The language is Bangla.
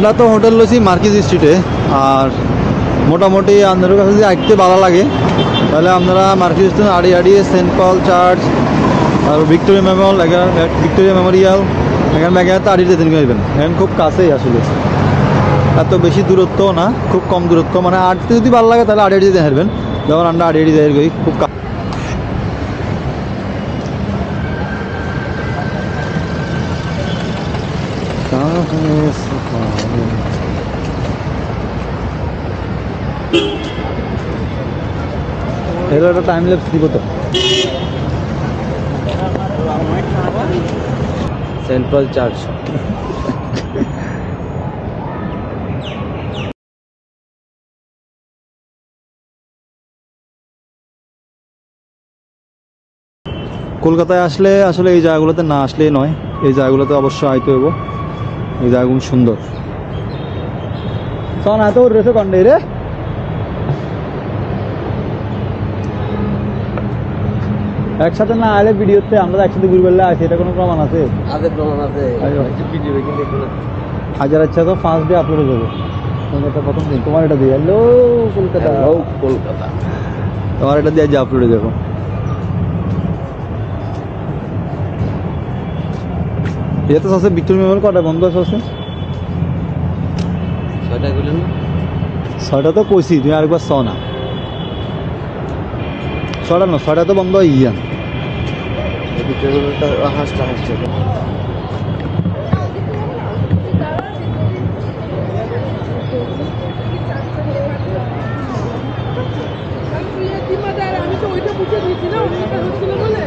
আমরা তো হোটেল লইছি মার্কেজ স্ট্রিটে। আর মোটামুটি আপনাদের কাছে যদি আসতে ভালো লাগে তাহলে আপনারা মার্কেজ স্ট্রিট আড়িয়ে সেন্ট পল চার্চ আর ভিক্টোরিয়া মেমোরিয়াল এখানে ব্যাগে আড়িয়ে যেতে পারবেন। এখানে খুব কাছেই আসলে, এত বেশি দূরত্ব না, খুব কম দূরত্ব। মানে আটতে যদি ভালো লাগে তাহলে আড়িয়ে যেতে পারবেন। যেমন আমরা আড়িয়ে যাই খুব এর একটা টাইম ল্যাপস দিব তো। সেন্ট পল চার্চ কলকাতায় আসলে আসলে এই জায়গাগুলোতে না আসলেই নয়, এই জায়গাগুলোতে অবশ্যই আইতে হইব। এই জায়গাগুলো সুন্দর। শোন এত রয়েছে কন্ডে রে, একসাথে না আইলে ভিডিওতে আমরা একসাথে ঘুরে বেড়লে আসি, এটা কোনো প্রমাণ আছে? প্রমাণ আছে। হাজার আচ্ছা তো ফার্স্ট ডে আপলোড হয়ে যাবে। প্রথম দিন তোমার এটা দিয়ে হ্যালো কলকাতা, কলকাতা তোমার এটা দিয়ে আপলোড হয়ে যাবো। এটা আছে ভিক্টোরিয়া মেমোরিয়াল কটা বন্ধ আছে? 6টা বললেন না? 6টা তো কইছি, তুমি আরেকবার ছ না। 6টা না, 6টা তো বন্ধ হয়ে যান। আমি তো ওইটা বুঝে দিয়েছি না, ওইটা হচ্ছিল বলে।